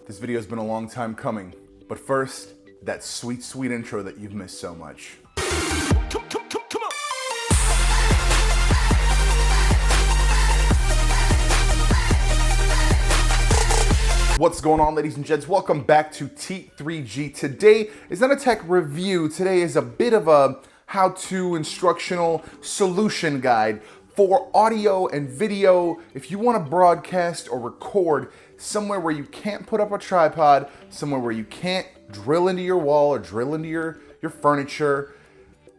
This video has been a long time coming, but first, that sweet, sweet intro that you've missed so much. What's going on, ladies and gents? Welcome back to T3G. Today is not a tech review. Today is a bit of a how-to instructional solution guide for audio and video. If you want to broadcast or record somewhere where you can't put up a tripod, somewhere where you can't drill into your wall or drill into your furniture,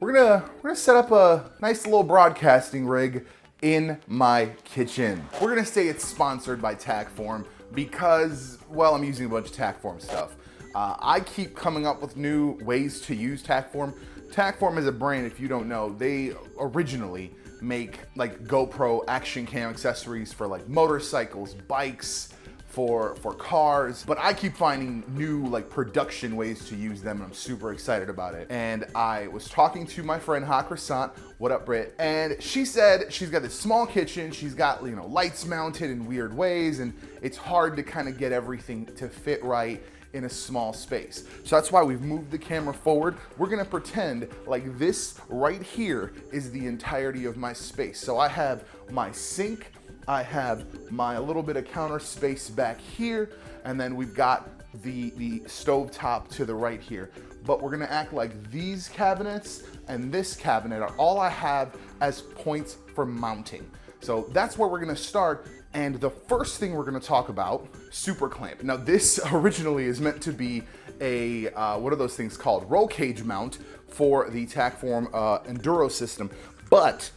we're gonna set up a nice little broadcasting rig in my kitchen. We're gonna say it's sponsored by Tackform because, well, I'm using a bunch of Tackform stuff. I keep coming up with new ways to use Tackform. Tackform is a brand, if you don't know, they originally make like GoPro action cam accessories for like motorcycles, bikes, for cars, but I keep finding new like production ways to use them, and I'm super excited about it. And I was talking to my friend Ha Croissant, what up Britt, and she said she's got this small kitchen, she's got, you know, lights mounted in weird ways, and it's hard to kind of get everything to fit right in a small space. So that's why we've moved the camera forward. We're gonna pretend like this right here is the entirety of my space. So I have my sink, I have my little bit of counter space back here, and then we've got the stove top to the right here. But we're gonna act like these cabinets and this cabinet are all I have as points for mounting. So that's where we're gonna start. And the first thing we're gonna talk about, Super Clamp. Now this originally is meant to be a, what are those things called? Roll cage mount for the Tackform Enduro system, but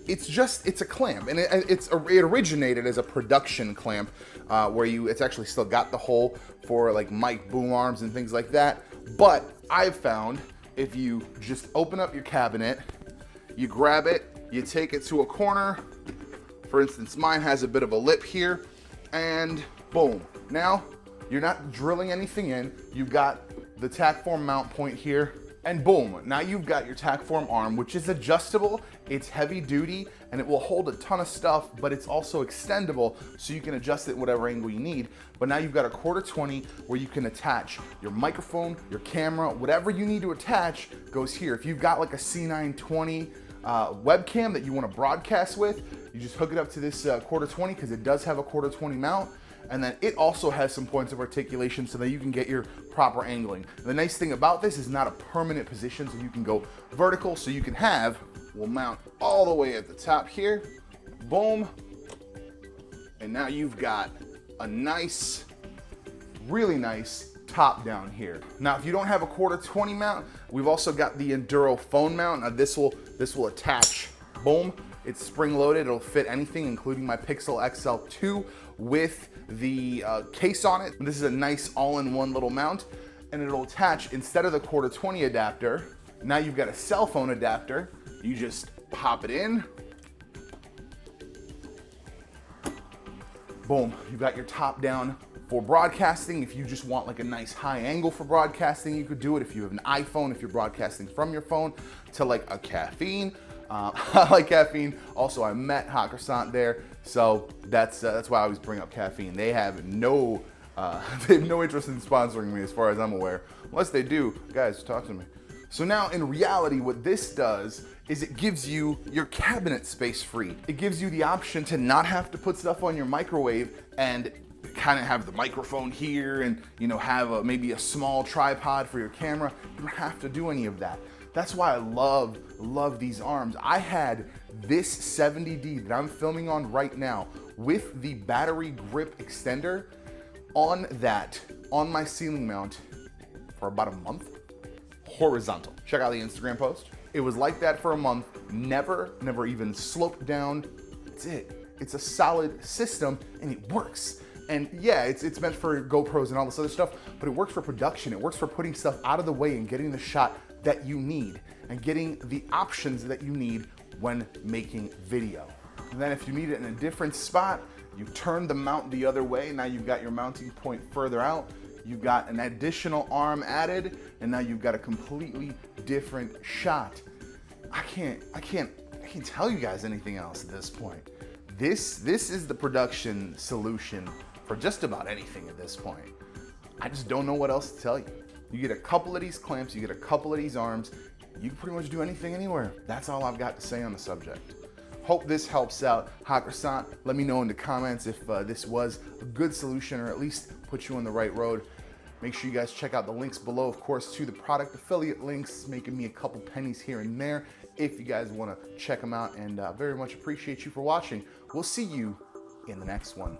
it's a clamp, and it originated as a production clamp where it's actually still got the hole for like mic boom arms and things like that. But I've found if you just open up your cabinet, you grab it, you take it to a corner. For instance, mine has a bit of a lip here, and boom. Now you're not drilling anything in. You've got the Tackform mount point here, and boom, now you've got your Tackform arm, which is adjustable, it's heavy duty, and it will hold a ton of stuff, but it's also extendable, so you can adjust it whatever angle you need. But now you've got a 1/4-20 where you can attach your microphone, your camera, whatever you need to attach goes here. If you've got like a C920 webcam that you want to broadcast with, you just hook it up to this 1/4-20 because it does have a 1/4-20 mount. And then it also has some points of articulation so that you can get your proper angling. The nice thing about this is not a permanent position, so you can go vertical, so you can we'll mount all the way at the top here, boom. And now you've got a nice, really nice top down here. Now, if you don't have a 1/4-20 mount, we've also got the Enduro phone mount. Now this will attach, boom. It's spring loaded, it'll fit anything, including my Pixel XL2 with the case on it. This is a nice all-in-one little mount, and it'll attach, instead of the 1/4-20 adapter, now you've got a cell phone adapter. You just pop it in, boom, you've got your top down for broadcasting. If you just want like a nice high angle for broadcasting, you could do it. If you have an iPhone, if you're broadcasting from your phone to like a caffeine, I like caffeine. Also, I met Ha Croissant there, so that's why I always bring up caffeine. They have no interest in sponsoring me, as far as I'm aware. Unless they do, guys, talk to me. So now, in reality, what this does is it gives you your cabinet space free. It gives you the option to not have to put stuff on your microwave and kind of have the microphone here, and have maybe a small tripod for your camera. You don't have to do any of that. That's why I love these arms. I had this 70D that I'm filming on right now with the battery grip extender on my ceiling mount for about a month, horizontal. Check out the Instagram post. It was like that for a month, never even sloped down. That's it. It's a solid system, and it works. And yeah, it's meant for GoPros and all this other stuff, but it works for production. It works for putting stuff out of the way and getting the shot that you need and getting the options that you need when making video. And then if you need it in a different spot, you turn the mount the other way. Now you've got your mounting point further out. You've got an additional arm added, and now you've got a completely different shot. I can't tell you guys anything else at this point. This is the production solution for just about anything at this point. I just don't know what else to tell you. You get a couple of these clamps, you get a couple of these arms, you can pretty much do anything anywhere. That's all I've got to say on the subject. Hope this helps out. Hakkasan, let me know in the comments if this was a good solution or at least put you on the right road. Make sure you guys check out the links below, of course, to the product affiliate links, making me a couple pennies here and there if you guys want to check them out, and very much appreciate you for watching. We'll see you in the next one.